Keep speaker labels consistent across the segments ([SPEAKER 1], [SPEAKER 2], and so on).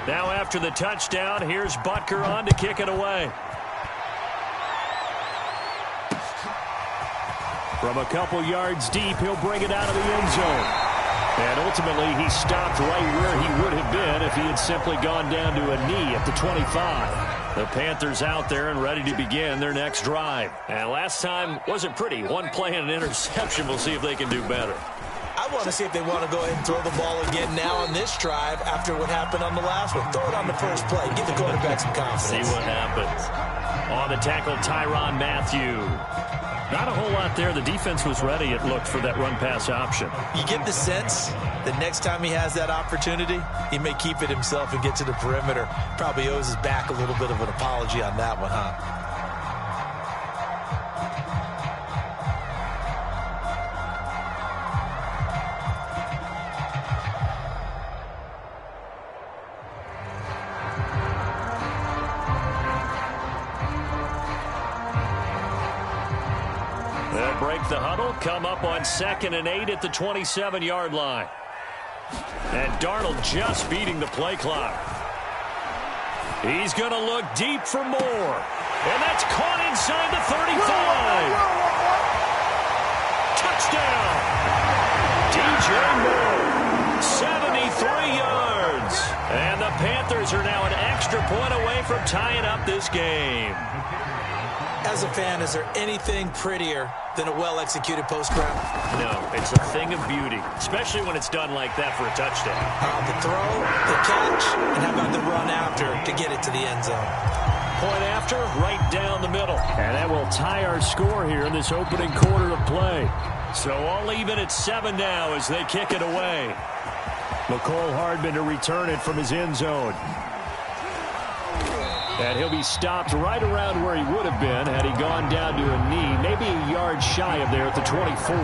[SPEAKER 1] Now after the touchdown, here's Butker on to kick it away. From a couple yards deep, he'll bring it out of the end zone. And ultimately, he stopped right where he would have been if he had simply gone down to a knee at the 25. The Panthers out there and ready to begin their next drive. And last time wasn't pretty. One play and an interception. We'll see if they can do better.
[SPEAKER 2] I want to see if they want to go ahead and throw the ball again now on this drive after what happened on the last one. Throw it on the first play. Give the quarterback some confidence.
[SPEAKER 1] See what happens. On the tackle, Tyrann Mathieu. Not a whole lot there. The defense was ready, it looked, for that run-pass option.
[SPEAKER 2] You get the sense that next time he has that opportunity, he may keep it himself and get to the perimeter. Probably owes his back a little bit of an apology on that one, huh?
[SPEAKER 1] They'll break the huddle, come up on 2nd and 8 at the 27-yard line. And Darnold just beating the play clock. He's going to look deep for more. And that's caught inside the 35. Touchdown. DJ Moore, 73 yards. And the Panthers are now an extra point away from tying up this game.
[SPEAKER 2] As a fan, is there anything prettier than a well-executed post route?
[SPEAKER 1] No, it's a thing of beauty, especially when it's done like that for a touchdown.
[SPEAKER 2] The throw, the catch, and how about the run after to get it to the end zone?
[SPEAKER 1] Point after, right down the middle. And that will tie our score here in this opening quarter of play. So all even at 7 now as they kick it away. McCole Hardman to return it from his end zone. And he'll be stopped right around where he would have been had he gone down to a knee, maybe a yard shy of there at the 24.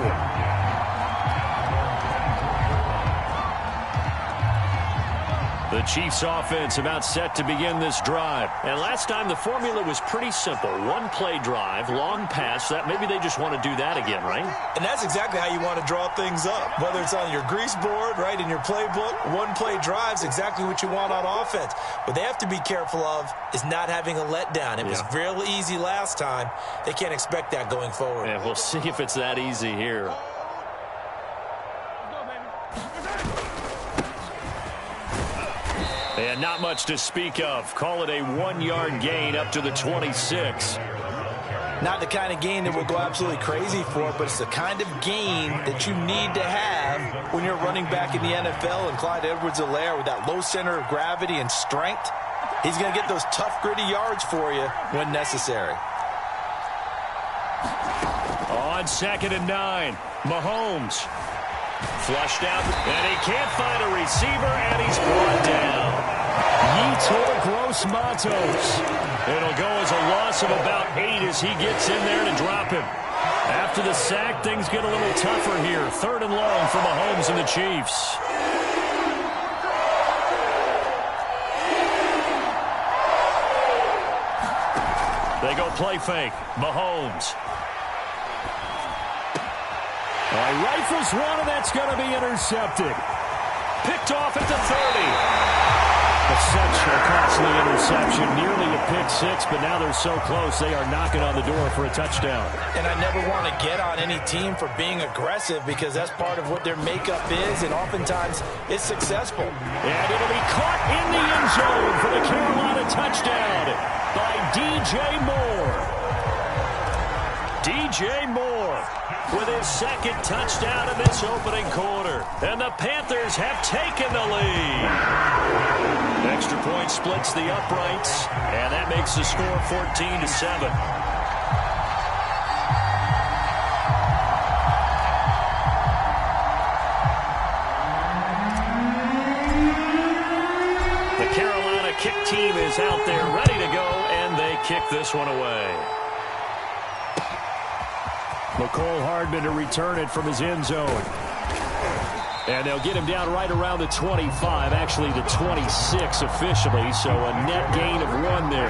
[SPEAKER 1] The Chiefs offense about set to begin this drive. And last time the formula was pretty simple. One play drive, long pass. That maybe they just want to do that again, right?
[SPEAKER 2] And that's exactly how you want to draw things up. Whether it's on your grease board, right, in your playbook, one play drive's exactly what you want on offense. What they have to be careful of is not having a letdown. It was real easy last time. They can't expect that going forward.
[SPEAKER 1] And we'll see if it's that easy here. And not much to speak of. Call it a 1-yard gain up to the 26.
[SPEAKER 2] Not the kind of gain that we'll go absolutely crazy for, but it's the kind of gain that you need to have when you're running back in the NFL. And Clyde Edwards-Helaire, with that low center of gravity and strength, he's going to get those tough, gritty yards for you when necessary.
[SPEAKER 1] On 2nd and 9, Mahomes. Flushed out, and he can't find a receiver, and he's brought down. Yetur Gross-Matos. It'll go as a loss of about 8 as he gets in there to drop him. After the sack, things get a little tougher here. 3rd and long for Mahomes and the Chiefs. They go play fake. Mahomes. Rifles one, and that's going to be intercepted. Picked off at the 30. Such a costly interception, nearly a pick six, but now they're so close they are knocking on the door for a touchdown.
[SPEAKER 2] And I never want to get on any team for being aggressive because that's part of what their makeup is, and oftentimes it's successful.
[SPEAKER 1] And it'll be caught in the end zone for the Carolina touchdown by DJ Moore. DJ Moore with his 2nd touchdown in this opening quarter. And the Panthers have taken the lead. Extra point splits the uprights, and that makes the score 14-7. The Carolina kick team is out there ready to go, and they kick this one away. McCole Hardman to return it from his end zone. And they'll get him down right around the 25, actually the 26 officially, so a net gain of 1 there.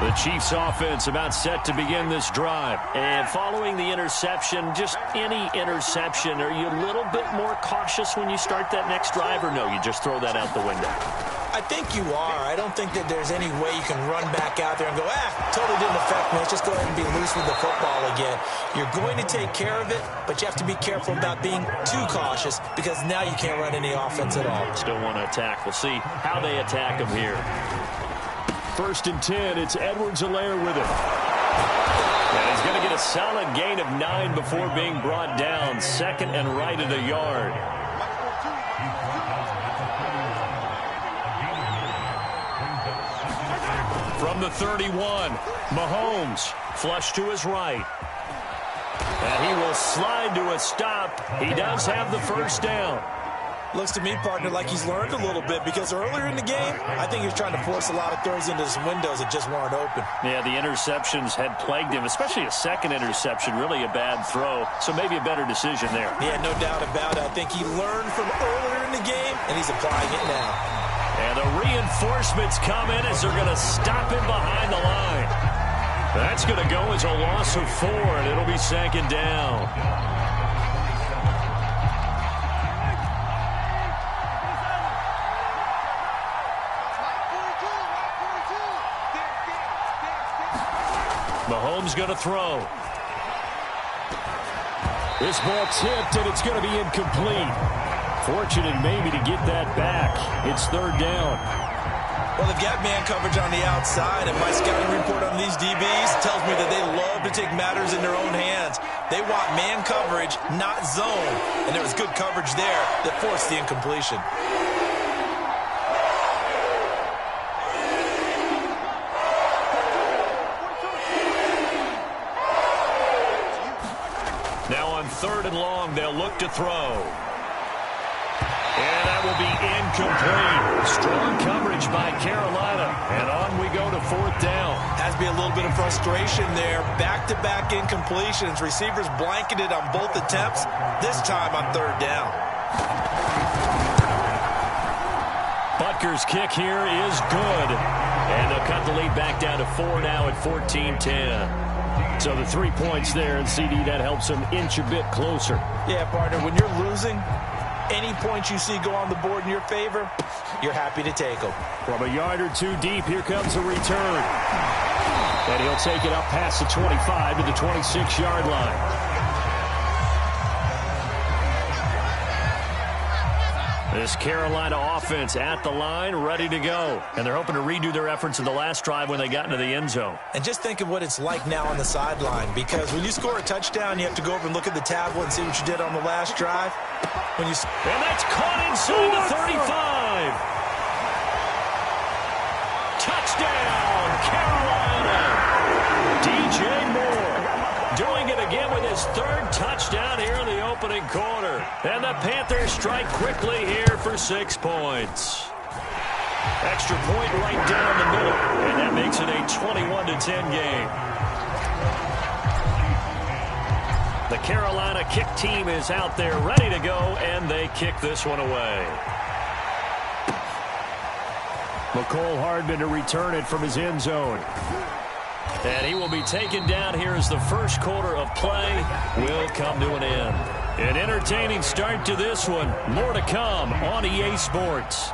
[SPEAKER 1] The Chiefs offense about set to begin this drive.
[SPEAKER 3] And following the interception, just any interception, are you a little bit more cautious when you start that next drive, or no, you just throw that out the window?
[SPEAKER 2] I think you are. I don't think that there's any way you can run back out there and go, totally didn't affect me. Let's just go ahead and be loose with the football again. You're going to take care of it, but you have to be careful about being too cautious because now you can't run any offense at all.
[SPEAKER 3] Still want to attack. We'll see how they attack him here.
[SPEAKER 1] 1st and 10, it's Edwards-Helaire with him. And he's going to get a solid gain of 9 before being brought down. 2nd and right at a yard. From the 31, Mahomes, flush to his right. And he will slide to a stop. He does have the first down.
[SPEAKER 2] Looks to me, partner, like he's learned a little bit because earlier in the game, I think he was trying to force a lot of throws into some windows that just weren't open.
[SPEAKER 1] Yeah, the interceptions had plagued him, especially a second interception, really a bad throw. So maybe a better decision there.
[SPEAKER 2] Yeah, no doubt about it. I think he learned from earlier in the game, and he's applying it now.
[SPEAKER 1] And the reinforcements come in as they're going to stop him behind the line. That's going to go as a loss of 4, and it'll be 2nd down. Mahomes going to throw. This ball tipped, and it's going to be incomplete. Fortunate maybe to get that back. It's 3rd down.
[SPEAKER 2] Well, they've got man coverage on the outside, and my scouting report on these DBs tells me that they love to take matters in their own hands. They want man coverage, not zone. And there was good coverage there that forced the incompletion.
[SPEAKER 1] Now on 3rd and long, they'll look to throw. And that will be incomplete. Strong coverage by Carolina. And on we go to 4th down.
[SPEAKER 2] Has to be a little bit of frustration there. Back-to-back incompletions. Receivers blanketed on both attempts. This time on 3rd down.
[SPEAKER 1] Butker's kick here is good. And they'll cut the lead back down to 4 now at 14-10. So the 3 points there, and CD, that helps them inch a bit closer.
[SPEAKER 2] Yeah, partner, when you're losing, any points you see go on the board in your favor, you're happy to take them.
[SPEAKER 1] From a yard or 2 deep, here comes the return. And he'll take it up past the 25 to the 26-yard line. This Carolina offense at the line, ready to go. And they're hoping to redo their efforts in the last drive when they got into the end zone.
[SPEAKER 2] And just think of what it's like now on the sideline, because when you score a touchdown, you have to go over and look at the tablet and see what you did on the last drive. And
[SPEAKER 1] that's caught inside the 35. Touchdown, Carolina. DJ Moore doing it again with his 3rd touchdown here in the opening quarter. And the Panthers strike quickly here for 6 points. Extra point right down the middle. And that makes it a 21-10 game. The Carolina kick team is out there ready to go, and they kick this one away. McCole Hardman to return it from his end zone. And he will be taken down here as the first quarter of play will come to an end. An entertaining start to this one. More to come on EA Sports.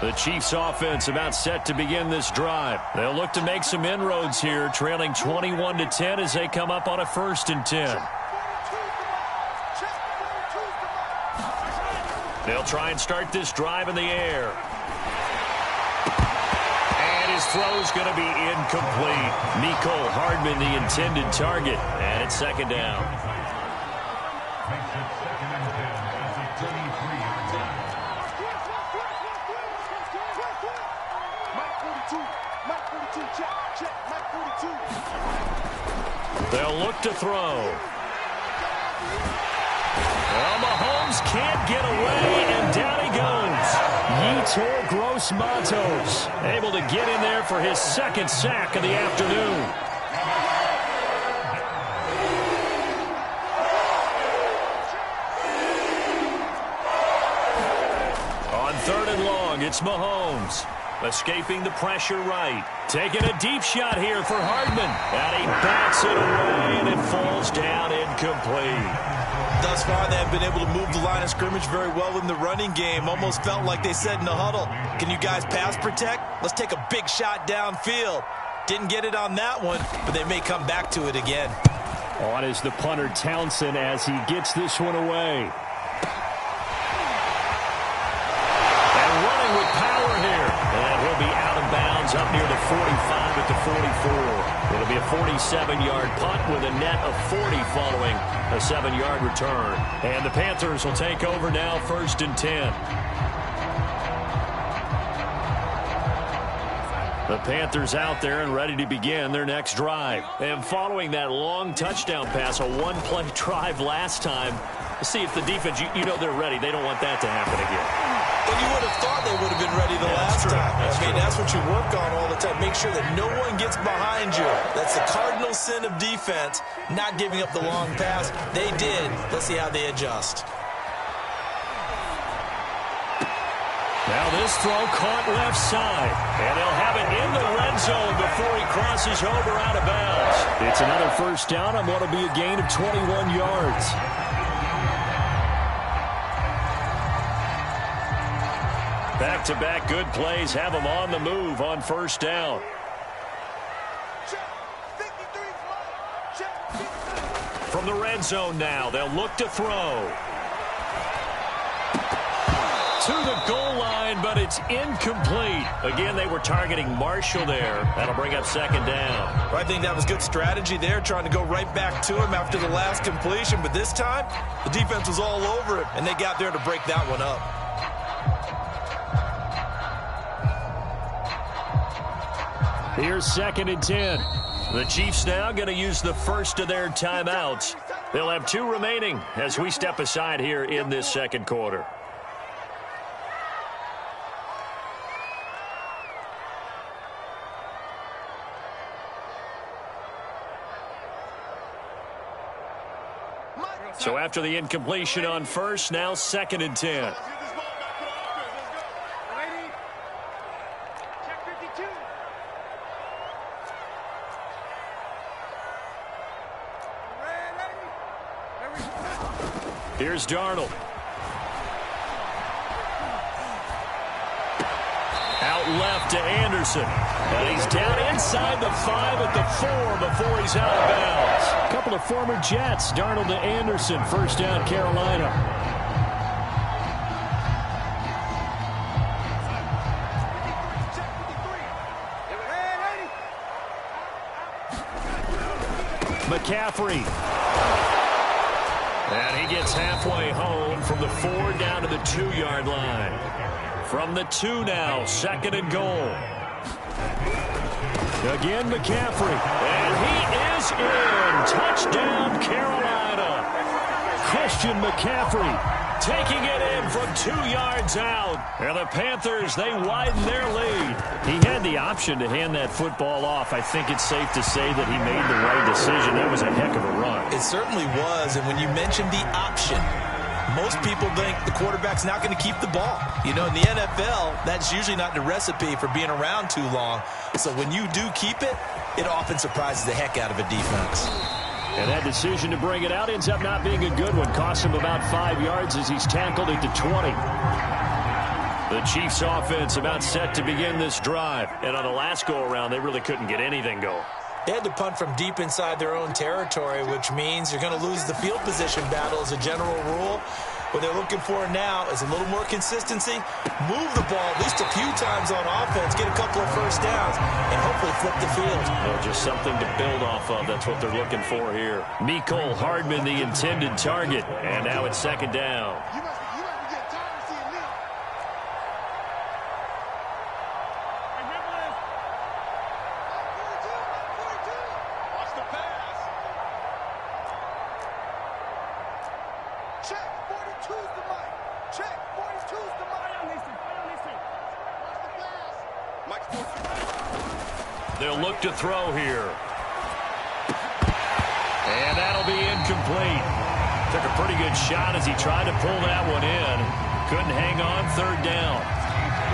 [SPEAKER 1] The Chiefs offense about set to begin this drive. They'll look to make some inroads here, trailing 21-10 as they come up on a 1st and 10. They'll try and start this drive in the air. And his throw's going to be incomplete. Mecole Hardman, the intended target. And it's 2nd down. They'll look to throw. Well, Mahomes can't get away, and down he goes. Yetur Gross-Matos able to get in there for his 2nd sack of the afternoon. On 3rd and long, long. It's Mahomes. Escaping the pressure right. Taking a deep shot here for Hardman. And he bats it away, and it falls down incomplete.
[SPEAKER 2] Thus far, they have been able to move the line of scrimmage very well in the running game. Almost felt like they said in the huddle, can you guys pass protect? Let's take a big shot downfield. Didn't get it on that one, but they may come back to it again.
[SPEAKER 1] On is the punter Townsend as he gets this one away. And running with power here. And he'll be out of bounds up near the 45 at the 44. It'll be a 47-yard punt with a net of 40 following a 7-yard return. And the Panthers will take over now, 1st and 10. The Panthers out there and ready to begin their next drive. And following that long touchdown pass, a one-play drive last time, see if the defense, you know they're ready. They don't want that to happen again.
[SPEAKER 2] Well, you would have thought they would have been ready the last time. That's what you work on all the time. Make sure that no one gets behind you. That's the cardinal sin of defense, not giving up the long pass. They did. Let's see how they adjust.
[SPEAKER 1] Now this throw caught left side. And they'll have it in the red zone before he crosses over out of bounds. It's another first down on what will be a gain of 21 yards. Back-to-back good plays have them on the move on first down. From the red zone now, they'll look to throw. To the goal line, but it's incomplete. Again, they were targeting Marshall there. That'll bring up 2nd down.
[SPEAKER 2] I think that was good strategy there, trying to go right back to him after the last completion. But this time, the defense was all over it, and they got there to break that one up.
[SPEAKER 1] Here's 2nd and 10. The Chiefs now going to use the first of their timeouts. They'll have 2 remaining as we step aside here in this second quarter. So after the incompletion on first, now 2nd and 10. Here's Darnold. Out left to Anderson. And he's down inside the 5 at the 4 before he's out of bounds. A couple of former Jets. Darnold to Anderson. First down, Carolina. McCaffrey. And he gets halfway home from the 4 down to the 2-yard line. From the 2 now, 2nd and goal. Again, McCaffrey. And he is in. Touchdown, Carolina. Christian McCaffrey taking it in from 2 yards out. And the Panthers, they widen their lead. He had the option to hand that football off. I think it's safe to say that he made the right decision. That was a heck of a run.
[SPEAKER 2] It certainly was. And when you mentioned the option, most people think the quarterback's not going to keep the ball. You know, in the NFL, that's usually not the recipe for being around too long. So when you do keep it, it often surprises the heck out of a defense.
[SPEAKER 1] And that decision to bring it out ends up not being a good one. Costs him about 5 yards as he's tackled at the 20. The Chiefs offense about set to begin this drive. And on the last go-around, they really couldn't get anything going.
[SPEAKER 2] They had to punt from deep inside their own territory, which means you're going to lose the field position battle as a general rule. What they're looking for now is a little more consistency, move the ball at least a few times on offense, get a couple of first downs, and hopefully flip the field.
[SPEAKER 1] Well, just something to build off of. That's what they're looking for here. Mecole Hardman, the intended target, and now it's 2nd down. They'll look to throw here. And that'll be incomplete. Took a pretty good shot as he tried to pull that one in. Couldn't hang on, 3rd down.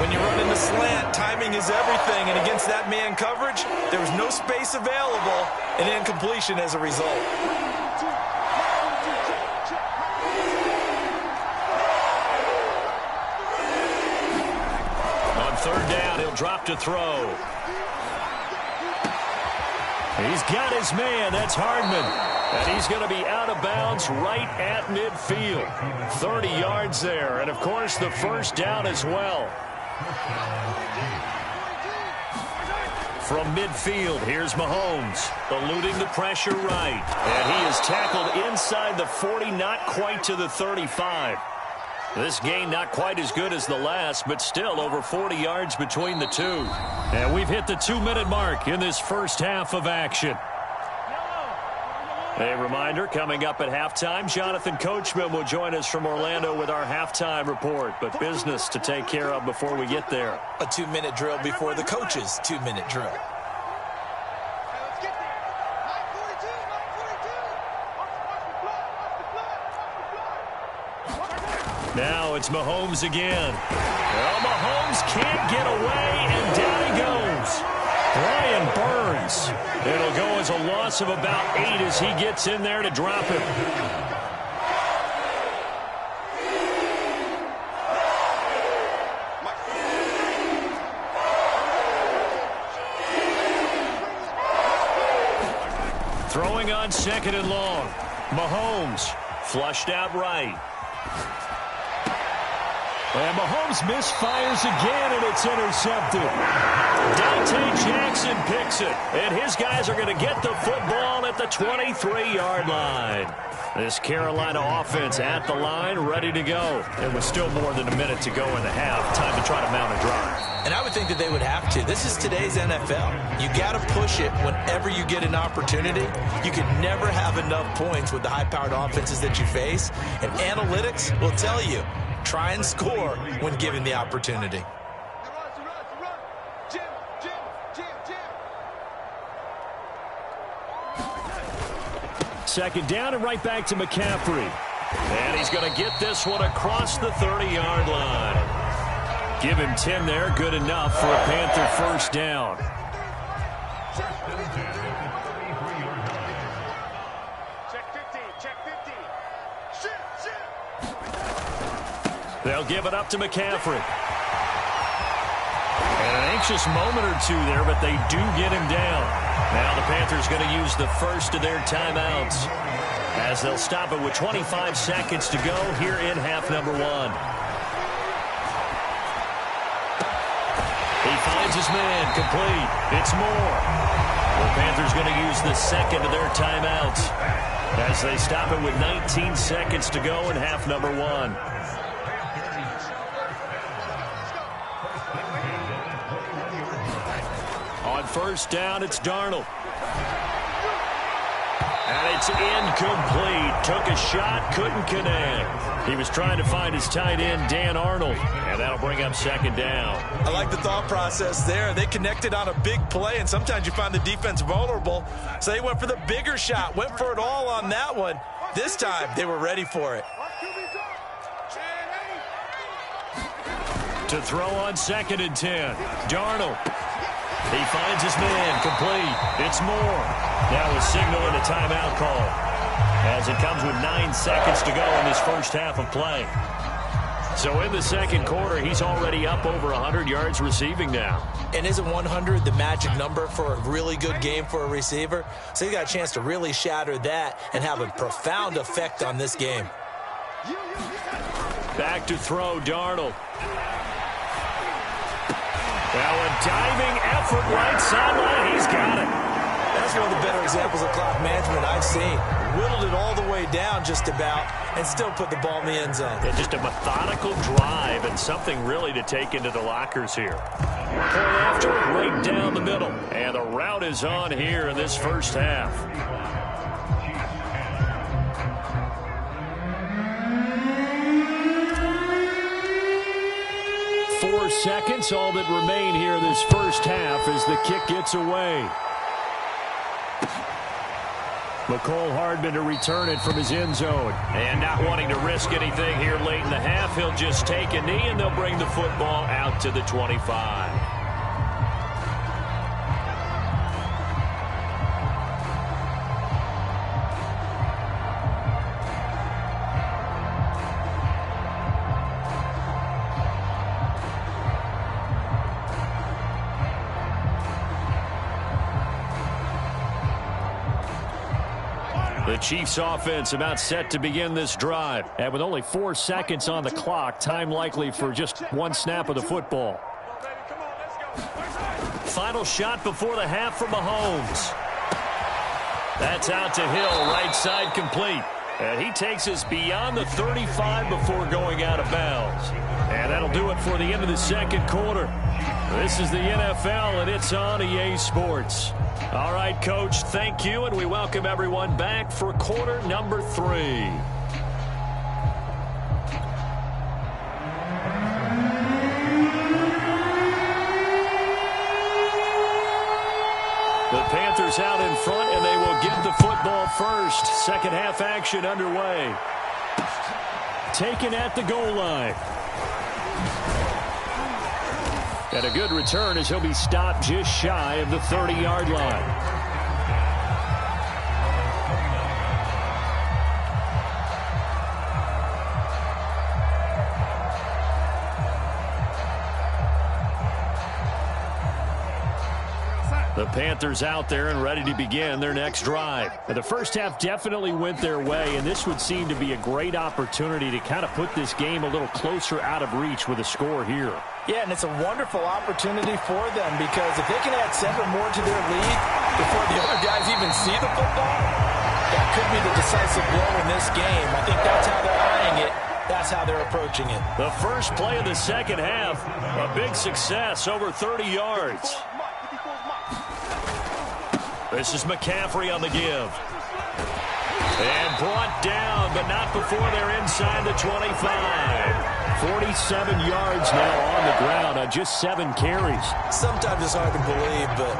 [SPEAKER 2] When you run in the slant, timing is everything, and against that man coverage, there was no space available, and incompletion as a result.
[SPEAKER 3] On third down, he'll drop to throw. He's got his man. That's Hardman. And he's going to be out of bounds right at midfield. 30 yards there. And, of course, the first down as well. From midfield, here's Mahomes, eluding the pressure right. And he is tackled inside the 40, not quite to the 35. This game not quite as good as the last, but still over 40 yards between the two. And we've hit the 2-minute mark in this first half of action. A reminder, coming up at halftime, Jonathan Coachman will join us from Orlando with our halftime report. But business to take care of before we get there.
[SPEAKER 2] A 2-minute drill before the coach's 2-minute drill.
[SPEAKER 3] Now it's Mahomes again. Well, Mahomes can't get away, and down he goes. Brian Burns. It'll go as a loss of about 8 as he gets in there to drop him. Throwing on second and long. Mahomes flushed out right. And Mahomes misfires again, and it's intercepted. Dante Jackson picks it, and his guys are going to get the football at the 23-yard line. This Carolina offense at the line, ready to go. There was still more than a minute to go in the half. Time to try to mount a drive.
[SPEAKER 2] And I would think that they would have to. This is today's NFL. You got to push it whenever you get an opportunity. You can never have enough points with the high-powered offenses that you face. And analytics will tell you, try and score when given the opportunity.
[SPEAKER 3] Second down and right back to McCaffrey. And he's going to get this one across the 30-yard line. Give him 10 there, good enough for a Panther first down. They'll give it up to McCaffrey. And an anxious moment or two there, but they do get him down. Now the Panthers going to use the first of their timeouts as they'll stop it with 25 seconds to go here in half number 1. He finds his man, complete. It's Moore. The Panthers going to use the second of their timeouts as they stop it with 19 seconds to go in half number 1. On first down, it's Darnold. And it's incomplete. Took a shot, couldn't connect. He was trying to find his tight end, Dan Arnold, and that'll bring up second down.
[SPEAKER 2] I like the thought process there. They connected on a big play, and sometimes you find the defense vulnerable. So they went for the bigger shot, went for it all on that one. This time, they were ready for it.
[SPEAKER 3] To throw on second and 10, Darnold. He finds his man, complete. It's Moore. Now a signal and a timeout call as it comes with 9 seconds to go in this first half of play. So in the second quarter, he's already up over 100 yards receiving now.
[SPEAKER 2] And isn't 100 the magic number for a really good game for a receiver? So he got a chance to really shatter that and have a profound effect on this game.
[SPEAKER 3] Back to throw, Darnold. Now a diving effort right sideline. He's got it.
[SPEAKER 2] That's one of the better examples of clock management I've seen. Whittled it all the way down just about and still put the ball in the end zone.
[SPEAKER 3] Yeah, just a methodical drive and something really to take into the lockers here. Point after right down the middle. And the route is on here in this first half. 4 seconds, all that remain here this first half as the kick gets away.
[SPEAKER 1] McCole Hardman to return it from his end zone. And not wanting to risk anything here late in the half, he'll just take a knee, and they'll bring the football out to the 25. The Chiefs offense about set to begin this drive. And with only 4 seconds on the clock, time likely for just one snap of the football. Final shot before the half from Mahomes. That's out to Hill, right side complete. And he takes us beyond the 35 before going out of bounds. And that'll do it for the end of the second quarter. This is the NFL, and it's on EA Sports. All right, Coach, thank you, and we welcome everyone back for quarter number 3. The Panthers out in front, and they will get the football first. Second half action underway. Taken at the goal line. And a good return as he'll be stopped just shy of the 30-yard line. The Panthers out there and ready to begin their next drive. The first half definitely went their way, and this would seem to be a great opportunity to kind of put this game a little closer out of reach with a score here.
[SPEAKER 2] Yeah, and it's a wonderful opportunity for them, because if they can add 7 more to their lead before the other guys even see the football, that could be the decisive blow in this game. I think that's how they're eyeing it. That's how they're approaching it.
[SPEAKER 1] The first play of the second half, a big success, over 30 yards. This is McCaffrey on the give. And brought down, but not before they're inside the 25. 47 yards now on the ground on just 7 carries.
[SPEAKER 2] Sometimes it's hard to believe, but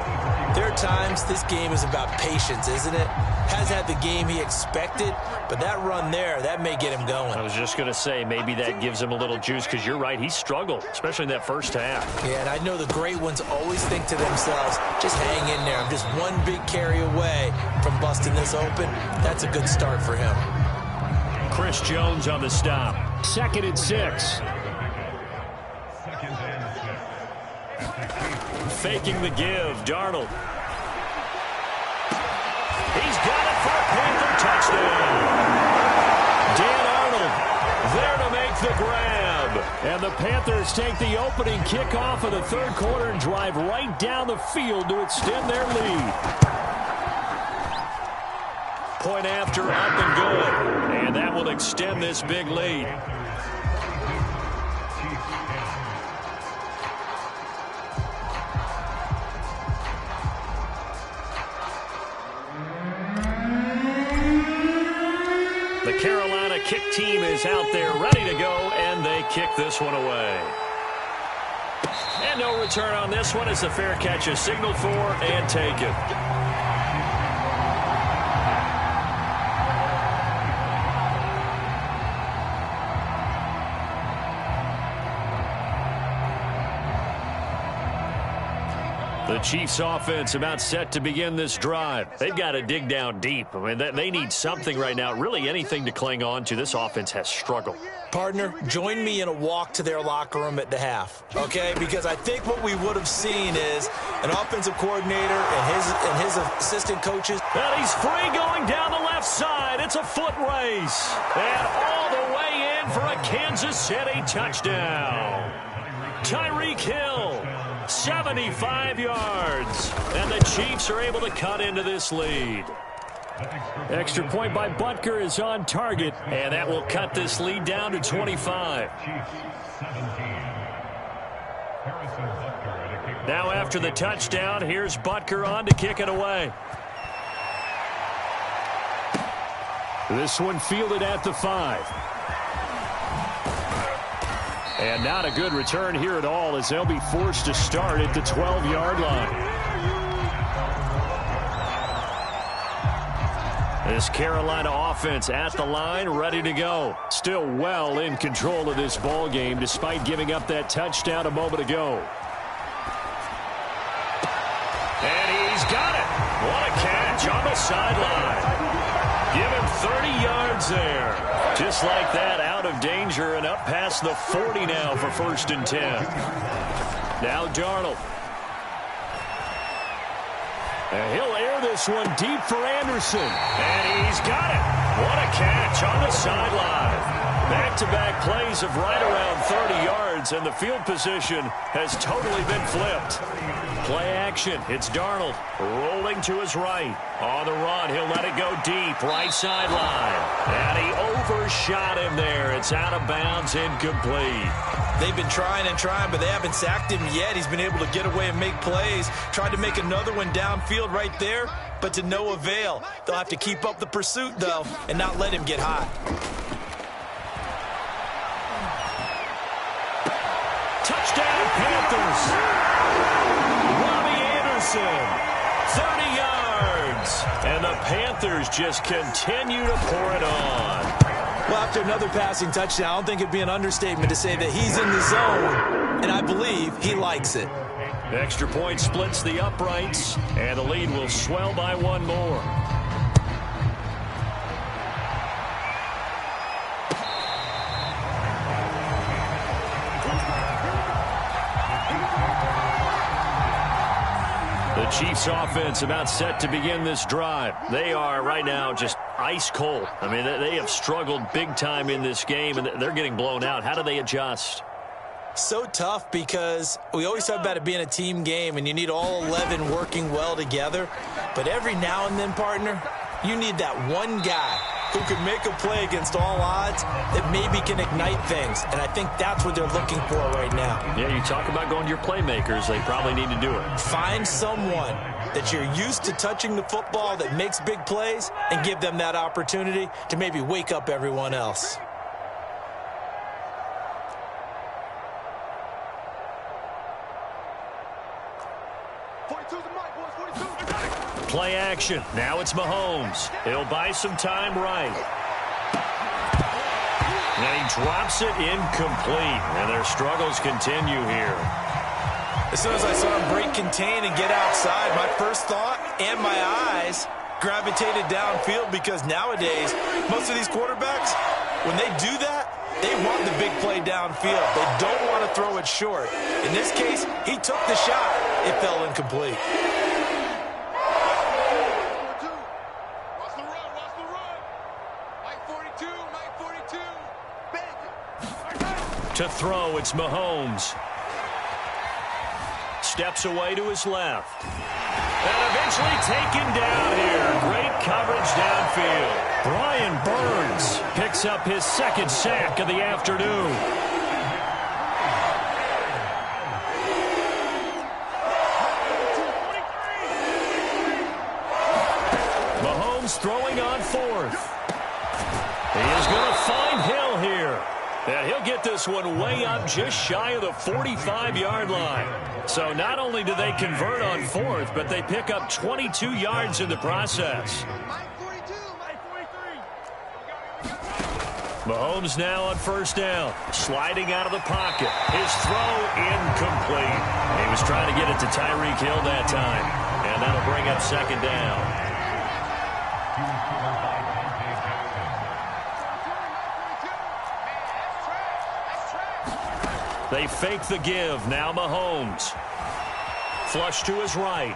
[SPEAKER 2] there are times this game is about patience, isn't it? Has had the game he expected, but that run there, that may get him going.
[SPEAKER 1] I was just going to say, maybe that gives him a little juice, because you're right, he struggled, especially in that first half.
[SPEAKER 2] Yeah, and I know the great ones always think to themselves, just hang in there. I'm just one big carry away from busting this open. That's a good start for him.
[SPEAKER 1] Chris Jones on the stop. 2nd and 6. Faking the give, Darnold. He's got it for a Panther touchdown. Dan Arnold there to make the grab. And the Panthers take the opening kickoff of the third quarter and drive right down the field to extend their lead. Point after, up and good. And that will extend this big lead. The Carolina kick team is out there ready to go, and they kick this one away. And no return on this one as the fair catch is signaled for and taken. The Chiefs offense about set to begin this drive. They've got to dig down deep. I mean, they need something right now, really anything to cling on to. This offense has struggled.
[SPEAKER 2] Partner, join me in a walk to their locker room at the half, okay? Because I think what we would have seen is an offensive coordinator and his assistant coaches.
[SPEAKER 1] And he's free going down the left side. It's a foot race. And all the way in for a Kansas City touchdown. Tyreek Hill. 75 yards. And the Chiefs are able to cut into this lead. Extra point by Butker is on target. And that will cut this lead down to 25. Now after the touchdown, here's Butker on to kick it away. This one fielded at the 5. And not a good return here at all, as they'll be forced to start at the 12-yard line. This Carolina offense at the line, ready to go. Still well in control of this ball game despite giving up that touchdown a moment ago. And he's got it. What a catch on the sideline. Give him 30 yards there. Just like that, out of danger and up past the 40 now for 1st and 10. Now Darnold. And he'll air this one deep for Anderson. And he's got it. What a catch on the sideline. Back-to-back plays of right around 30 yards, and the field position has totally been flipped. Play action. It's Darnold rolling to his right. On the run, he'll let it go deep, right sideline. And he overshot him there. It's out of bounds, incomplete.
[SPEAKER 2] They've been trying and trying, but they haven't sacked him yet. He's been able to get away and make plays. Tried to make another one downfield right there, but to no avail. They'll have to keep up the pursuit, though, and not let him get hot.
[SPEAKER 1] Touchdown, Panthers. Robbie Anderson, 30 yards. And the Panthers just continue to pour it on.
[SPEAKER 2] Well, after another passing touchdown, I don't think it'd be an understatement to say that he's in the zone, and I believe he likes it.
[SPEAKER 1] Extra point splits the uprights, and the lead will swell by one more. The Chiefs offense about set to begin this drive. They are right now just ice cold. I mean, they have struggled big time in this game, and they're getting blown out. How do they adjust?
[SPEAKER 2] So tough because we always talk about it being a team game, and you need all 11 working well together. But every now and then, partner, you need that one guy who can make a play against all odds that maybe can ignite things. And I think that's what they're looking for right now.
[SPEAKER 1] Yeah, you talk about going to your playmakers. They probably need to do it.
[SPEAKER 2] Find someone that you're used to touching the football that makes big plays and give them that opportunity to maybe wake up everyone else.
[SPEAKER 1] Play action. Now it's Mahomes. He'll buy some time right. And he drops it incomplete. And their struggles continue here.
[SPEAKER 2] As soon as I saw him break contain and get outside, my first thought and my eyes gravitated downfield, because nowadays, most of these quarterbacks, when they do that, they want the big play downfield. They don't want to throw it short. In this case, he took the shot. It fell incomplete.
[SPEAKER 1] To throw, it's Mahomes. Steps away to his left. And eventually taken down here. Great coverage downfield. Brian Burns picks up his second sack of the afternoon. Mahomes throwing on fourth. He is going to find Hill here. And he'll get this one way up just shy of the 45-yard line. So not only do they convert on fourth, but they pick up 22 yards in the process. Mahomes now on first down, sliding out of the pocket. His throw incomplete. He was trying to get it to Tyreek Hill that time, and that'll bring up second down. They fake the give. Now Mahomes. Flush to his right.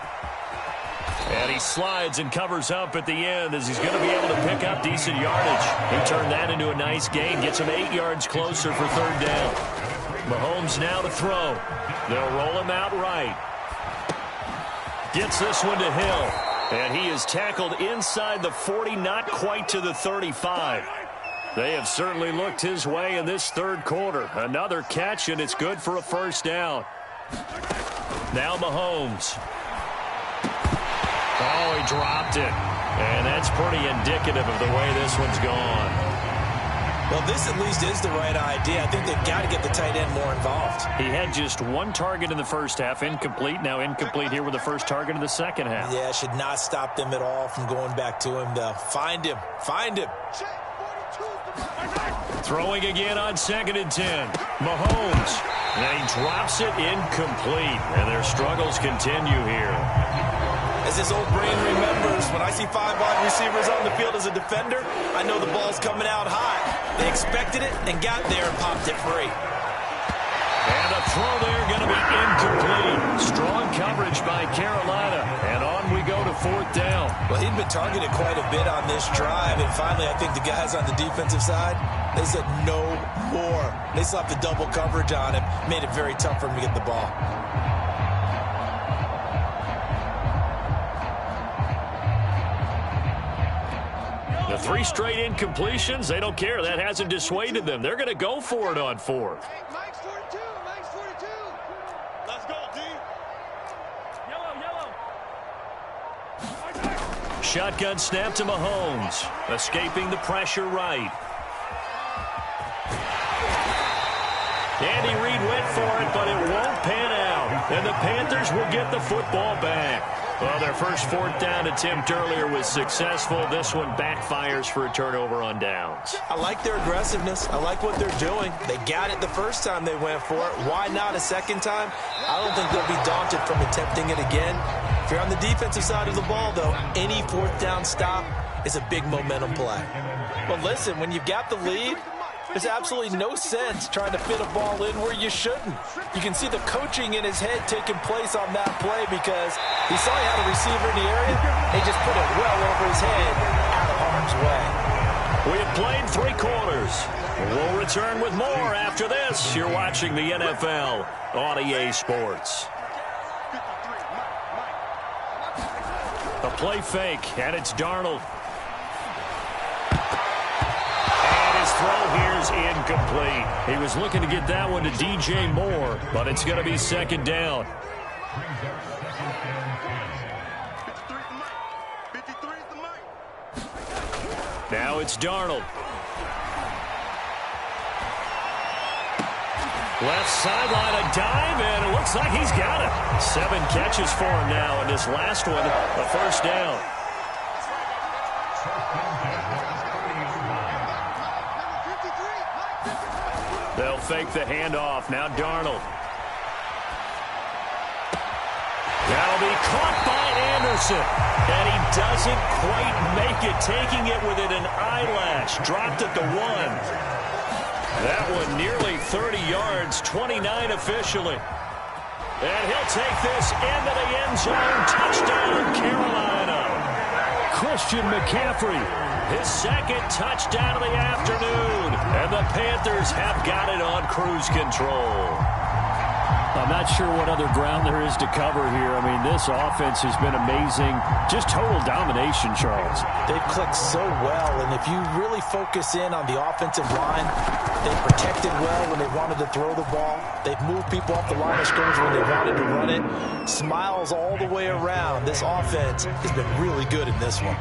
[SPEAKER 1] And he slides and covers up at the end as he's going to be able to pick up decent yardage. He turned that into a nice gain. Gets him 8 yards closer for third down. Mahomes now to throw. They'll roll him out right. Gets this one to Hill. And he is tackled inside the 40, not quite to the 35. They have certainly looked his way in this third quarter. Another catch, and it's good for a first down. Now Mahomes. Oh, he dropped it. And that's pretty indicative of the way this one's gone.
[SPEAKER 2] Well, this at least is the right idea. I think they've got to get the tight end more involved.
[SPEAKER 3] He had just one target in the first half, incomplete. Now incomplete here with the first target of the second half.
[SPEAKER 2] Yeah, should not stop them at all from going back to him, though. Find him. Find him.
[SPEAKER 3] Throwing again on 2nd and 10. Mahomes. And he drops it incomplete. And their struggles continue here.
[SPEAKER 2] As his old brain remembers, when I see 5 wide receivers on the field as a defender, I know the ball's coming out high. They expected it and got there and popped it free.
[SPEAKER 3] And a throw there going to be incomplete. Strong coverage by Carolina. And on we go to 4th down.
[SPEAKER 2] Well, he'd been targeted quite a bit on this drive. And finally, I think the guys on the defensive side, they said no more. They slapped the double coverage on him. Made it very tough for him to get the ball.
[SPEAKER 3] The 3 straight incompletions, they don't care. That hasn't dissuaded them. They're going to go for it on 4th.
[SPEAKER 4] Mike's 42. Mike's 42. Let's go, D. Yellow.
[SPEAKER 3] Shotgun snap to Mahomes. Escaping the pressure right. Andy Reid went for it, but it won't pan out. And the Panthers will get the football back. Well, their first 4th down attempt earlier was successful. This one backfires for a turnover on downs.
[SPEAKER 2] I like their aggressiveness. I like what they're doing. They got it the first time they went for it. Why not a second time? I don't think they'll be daunted from attempting it again. If you're on the defensive side of the ball, though, any 4th down stop is a big momentum play. Well, listen, when you've got the lead, there's absolutely no sense trying to fit a ball in where you shouldn't. You can see the coaching in his head taking place on that play because he saw he had a receiver in the area. He just put it well over his head, out of harm's way.
[SPEAKER 3] We have played 3 quarters. We'll return with more after this. You're watching the NFL on EA Sports. A play fake, and it's Darnold. Throw here's incomplete. He was looking to get that one to DJ Moore, but it's going to be 2nd down. Now it's Darnold. Left sideline, a dive, and it looks like he's got it. 7 catches for him now, and this last one, a first down. They'll fake the handoff. Now Darnold. That'll be caught by Anderson. And he doesn't quite make it, taking it within an eyelash. Dropped at the 1. That one nearly 30 yards, 29 officially. And he'll take this into the end zone. Touchdown, Carolina. Christian McCaffrey, his 2nd touchdown of the afternoon. And the Panthers have got it on cruise control. I'm not sure what other ground there is to cover here. I mean, this offense has been amazing. Just total domination, Charles.
[SPEAKER 2] They've clicked so well, and if you really focus in on the offensive line, they've protected well when they wanted to throw the ball. They've moved people off the line of scrimmage when they wanted to run it. Smiles all the way around. This offense has been really good in this one.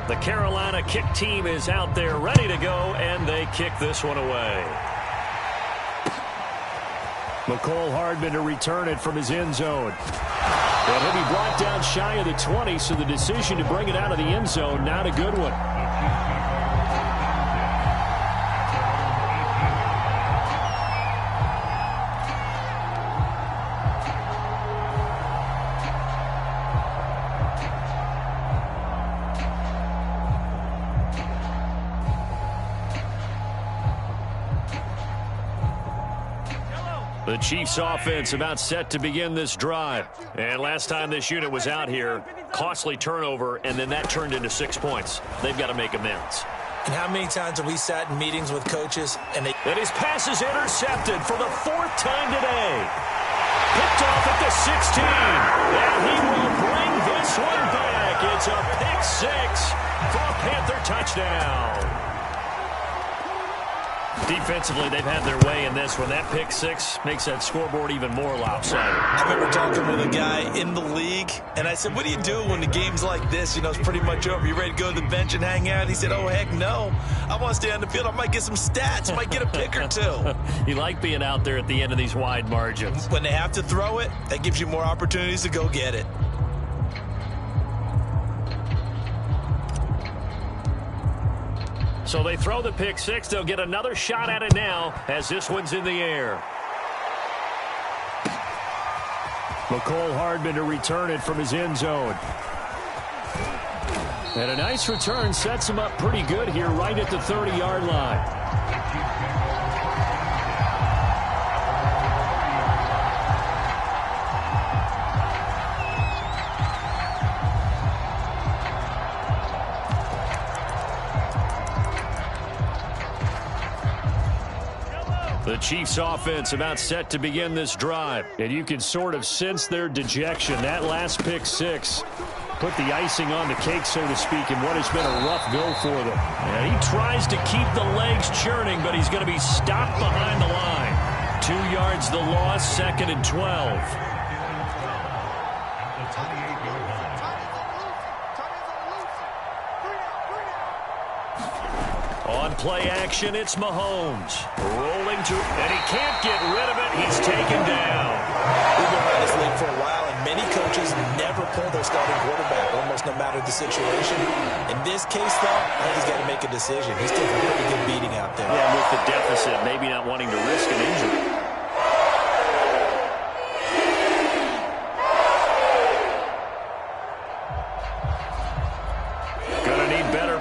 [SPEAKER 3] The Carolina kick team is out there ready to go, and they kick this one away. McCole Hardman to return it from his end zone. And he'll be brought down shy of the 20, so the decision to bring it out of the end zone, not a good one. The Chiefs offense about set to begin this drive. And last time this unit was out here, costly turnover, and then that turned into 6 points. They've got to make amends.
[SPEAKER 2] And how many times have we sat in meetings with coaches and
[SPEAKER 3] his pass is intercepted for the 4th time today. Picked off at the 16. And he will bring this one back. It's a pick 6 for a Panther touchdown. Defensively, they've had their way in this one. That pick six makes that scoreboard even more lopsided.
[SPEAKER 2] I remember talking with a guy in the league, and I said, what do you do when the game's like this? You know, it's pretty much over. You ready to go to the bench and hang out? He said, oh, heck no. I want to stay on the field. I might get some stats. I might get a pick or two.
[SPEAKER 3] You like being out there at the end of these wide margins.
[SPEAKER 2] When they have to throw it, that gives you more opportunities to go get it.
[SPEAKER 3] So they throw the pick six. They'll get another shot at it now as this one's in the air. McCole Hardman to return it from his end zone. And a nice return sets him up pretty good here right at the 30-yard line. The Chiefs offense about set to begin this drive, and you can sort of sense their dejection. That last pick six put the icing on the cake, so to speak, in what has been a rough go for them. And he tries to keep the legs churning, but he's going to be stopped behind the line. 2 yards the loss, 2nd and 12. On play action, it's Mahomes. Rolling to, and he can't get rid of it. He's taken down.
[SPEAKER 2] We've been around this league for a while, and many coaches never pull their starting quarterback, almost no matter the situation. In this case, though, I think he's got to make a decision. He's taking a pretty good beating out there.
[SPEAKER 3] Yeah, with the deficit, maybe not wanting to risk an injury.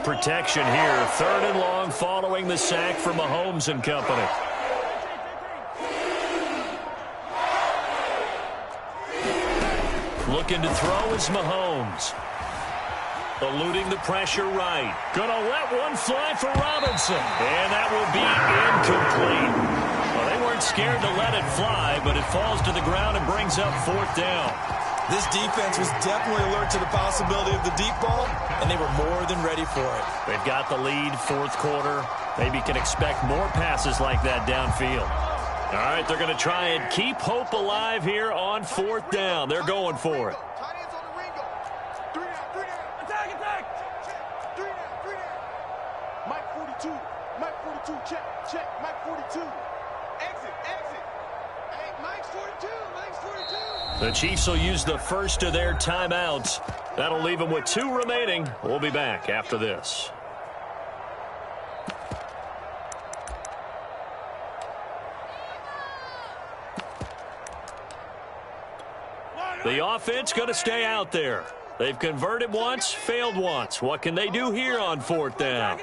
[SPEAKER 3] Protection here. 3rd and long following the sack from Mahomes and company. Looking to throw is Mahomes. Eluding the pressure right. Gonna let one fly for Robinson. And that will be incomplete. Well, they weren't scared to let it fly, but it falls to the ground and brings up 4th down.
[SPEAKER 2] This defense was definitely alert to the possibility of the deep ball, and they were more than ready for it.
[SPEAKER 3] They've got the lead, 4th quarter. Maybe can expect more passes like that downfield. All right, they're going to try and keep hope alive here on 4th down. They're going for it.
[SPEAKER 4] Mike 42, Mike 42, check, Mike 42. Exit. Hey, Mike's 42, Mike's 42.
[SPEAKER 3] The Chiefs will use the first of their timeouts. That'll leave them with 2 remaining. We'll be back after this. The offense going to stay out there. They've converted once, failed once. What can they do here on 4th down?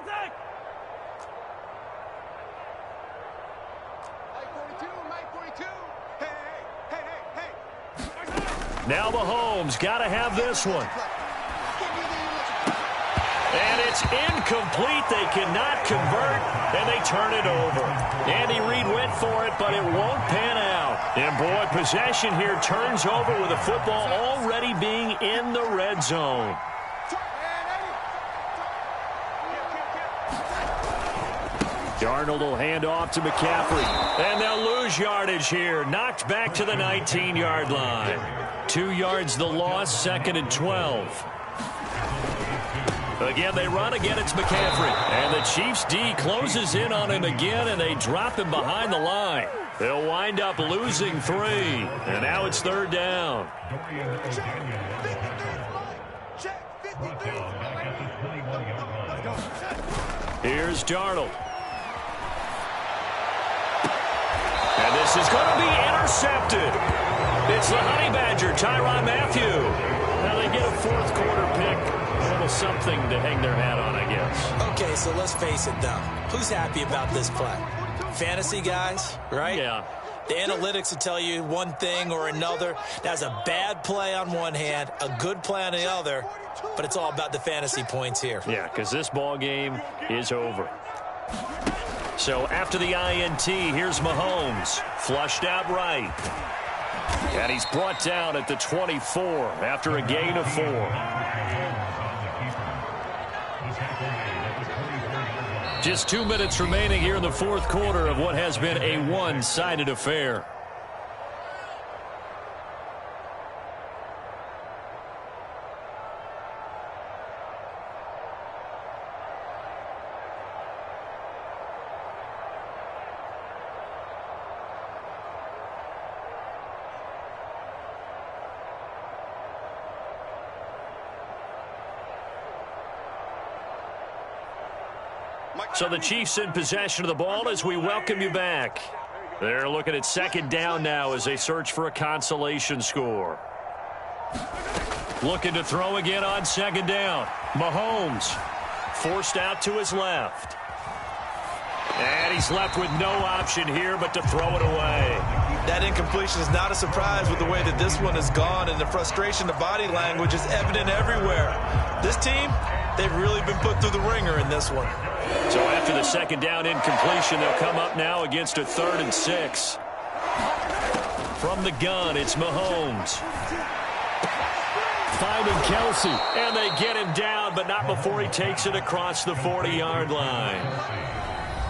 [SPEAKER 3] Now Mahomes got to have this one. And it's incomplete. They cannot convert, and they turn it over. Andy Reid went for it, but it won't pan out. And, boy, possession here turns over with the football already being in the red zone. Darnold will hand off to McCaffrey. And they'll lose yardage here. Knocked back to the 19-yard line. 2 yards the loss, 2nd and 12. Again, they run. Again, it's McCaffrey. And the Chiefs' D closes in on him again, and they drop him behind the line. They'll wind up losing 3. And now it's 3rd down. Here's Darnold. And this is going to be intercepted. It's the Honey Badger, Tyrann Mathieu. Now they get a 4th quarter pick. A little something to hang their hat on, I guess.
[SPEAKER 2] Okay, so let's face it, though. Who's happy about this play? Fantasy guys, right?
[SPEAKER 3] Yeah.
[SPEAKER 2] The analytics will tell you one thing or another. That's a bad play on one hand, a good play on the other, but it's all about the fantasy points here.
[SPEAKER 3] Yeah, because this ball game is over. So after the INT, here's Mahomes. Flushed out right. And he's brought down at the 24 after a gain of 4.
[SPEAKER 1] Just 2 minutes remaining here in the fourth quarter of what has been a one-sided affair. So the Chiefs in possession of the ball as we welcome you back. They're looking at second down now as they search for a consolation score. Looking to throw again on second down. Mahomes forced out to his left. And he's left with no option here but to throw it away.
[SPEAKER 2] That incompletion is not a surprise with the way that this one has gone, and the frustration, the body language is evident everywhere. This team, they've really been put through the ringer in this one.
[SPEAKER 1] So after the second down incompletion, they'll come up now against a 3rd and 6. From the gun, it's Mahomes. Finding Kelsey, and they get him down, but not before he takes it across the 40-yard line.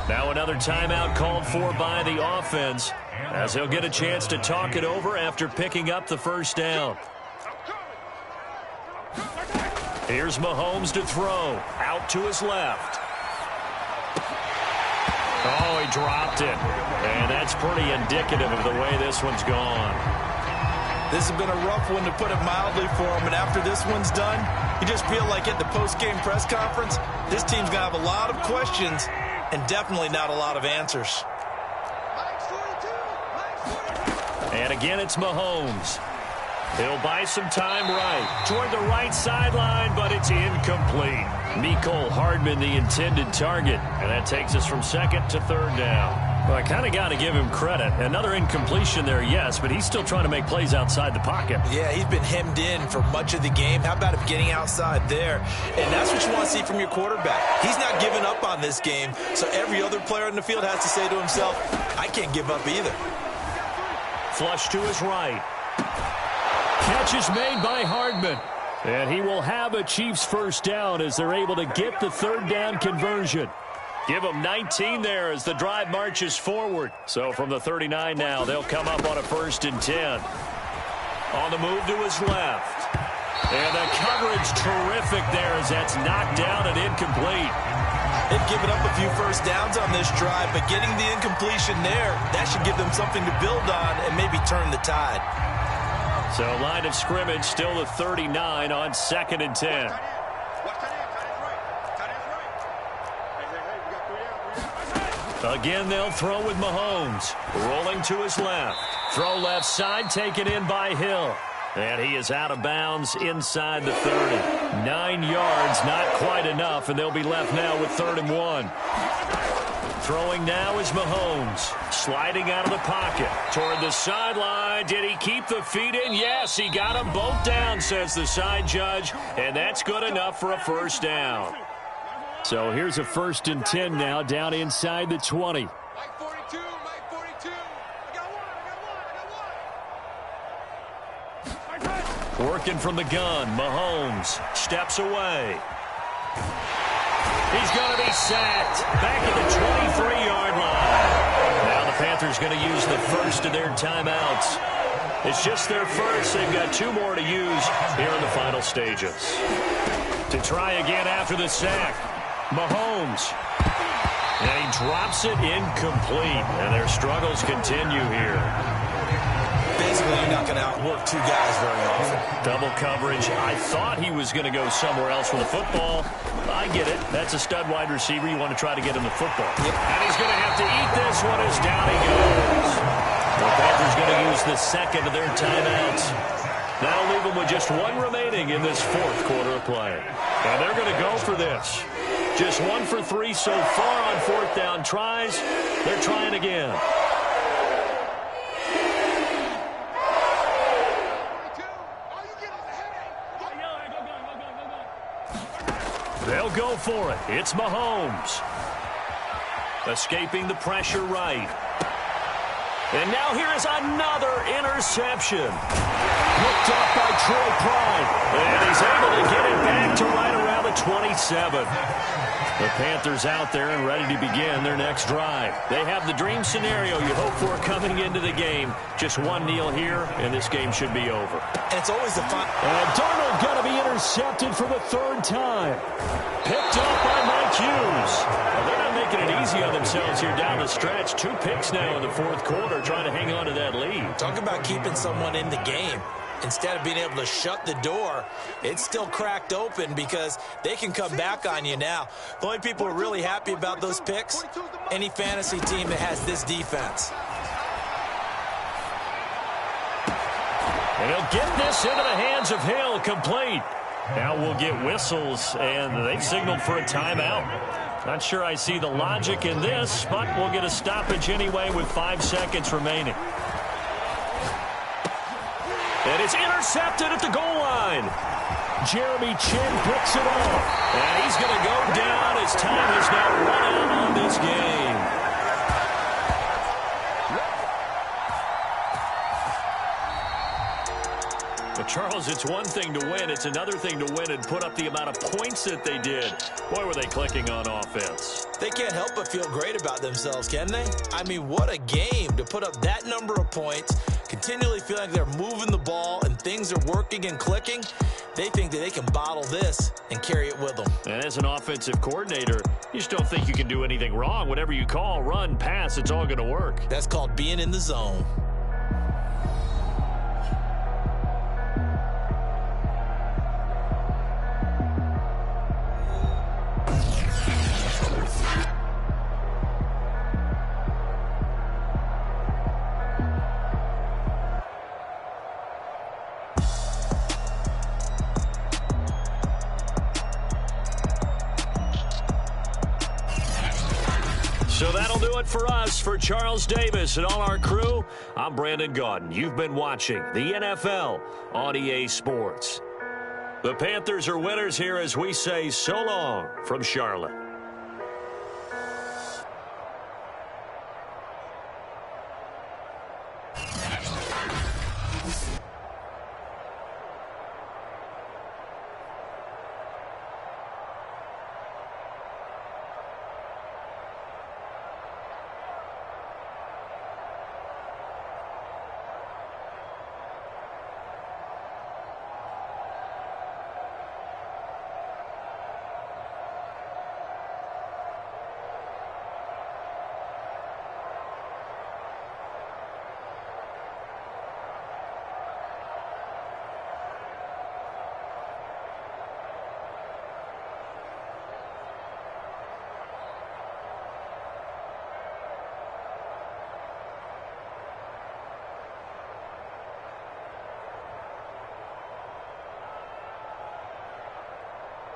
[SPEAKER 1] Now another timeout called for by the offense, as he'll get a chance to talk it over after picking up the first down. Here's Mahomes to throw, out to his left. Oh, he dropped it. And that's pretty indicative of the way this one's gone.
[SPEAKER 2] This has been a rough one, to put it mildly, for him. And after this one's done, you just feel like at the post-game press conference, this team's going to have a lot of questions and definitely not a lot of answers.
[SPEAKER 1] And again, it's Mahomes. He'll buy some time right. Toward the right sideline, but it's incomplete. Mecole Hardman, the intended target. And that takes us from second to third down. Well, I kind of got to give him credit. Another incompletion there, yes, but he's still trying to make plays outside the pocket.
[SPEAKER 2] Yeah, he's been hemmed in for much of the game. How about him getting outside there? And that's what you want to see from your quarterback. He's not giving up on this game, so every other player in the field has to say to himself, I can't give up either.
[SPEAKER 1] Flush to his right. Catch is made by Hardman. And he will have a Chiefs first down as they're able to get the third down conversion. Give them 19 there as the drive marches forward. So from the 39 now, they'll come up on a 1st and 10. On the move to his left. And the coverage terrific there as that's knocked down and incomplete.
[SPEAKER 2] They've given up a few first downs on this drive, but getting the incompletion there, that should give them something to build on and maybe turn the tide.
[SPEAKER 1] So line of scrimmage still the 39 on 2nd and 10. Again, they'll throw with Mahomes. Rolling to his left. Throw left side, taken in by Hill. And he is out of bounds inside the 30. 9 yards, not quite enough, and they'll be left now with 3rd and 1. Throwing now is Mahomes. Sliding out of the pocket. Toward the sideline. Did he keep the feet in? Yes, he got them both down, says the side judge. And that's good enough for a first down. So here's a 1st and 10 now, down inside the 20.
[SPEAKER 4] Mike 42, Mike 42. I got one.
[SPEAKER 1] Working from the gun, Mahomes steps away. He's going to be sacked back at the 23-yard line. Now the Panthers going to use the first of their timeouts. It's just their first. They've got 2 more to use here in the final stages. To try again after the sack, Mahomes. And he drops it incomplete. And their struggles continue here.
[SPEAKER 2] Basically, you're not going to outwork 2 guys very often.
[SPEAKER 1] Double coverage. I thought he was going to go somewhere else with the football. I get it. That's a stud wide receiver. You want to try to get him the football.
[SPEAKER 2] Yep.
[SPEAKER 1] And he's going to have to eat this one as down he goes. The Panthers going to use the second of their timeouts. That'll leave them with just 1 remaining in this 4th quarter of play. And they're going to go for this. Just 1 for 3 so far on 4th down tries. They're trying again. They'll go for it. It's Mahomes. Escaping the pressure right. And now here is another interception. Picked up by Troy Pride. And he's able to get it back to right around the and 27. The Panthers out there and ready to begin their next drive. They have the dream scenario you hope for coming into the game. Just one kneel here, and this game should be over.
[SPEAKER 2] And it's always the fun.
[SPEAKER 3] And Darnold going to be intercepted for the third time. Picked up by Mike Hughes.
[SPEAKER 1] Well, they're not making it easy on themselves here down the stretch. 2 picks now in the fourth quarter, trying to hang on to that lead.
[SPEAKER 2] Talk about keeping someone in the game. Instead of being able to shut the door, it's still cracked open because they can come back on you now. The only people who are really happy about those picks, any fantasy team that has this defense.
[SPEAKER 1] And he'll get this into the hands of Hill, complete. Now we'll get whistles, and they've signaled for a timeout. Not sure I see the logic in this, but we'll get a stoppage anyway with 5 seconds remaining. And it's intercepted at the goal line.
[SPEAKER 3] Jeremy Chin picks it up.
[SPEAKER 1] And he's going to go down as time has now run out on this game. But Charles, it's one thing to win. It's another thing to win and put up the amount of points that they did. Boy, were they clicking on offense.
[SPEAKER 2] They can't help but feel great about themselves, can they? I mean, what a game to put up that number of points, continually feel like they're moving the ball and things are working and clicking. They think that they can bottle this and carry it with them.
[SPEAKER 1] And as an offensive coordinator, you just don't think you can do anything wrong. Whatever you call, run, pass, it's all going to work.
[SPEAKER 2] That's called being in the zone.
[SPEAKER 1] So that'll do it for us. For Charles Davis and all our crew, I'm Brandon Gaudin. You've been watching the NFL on EA Sports. The Panthers are winners here as we say so long from Charlotte.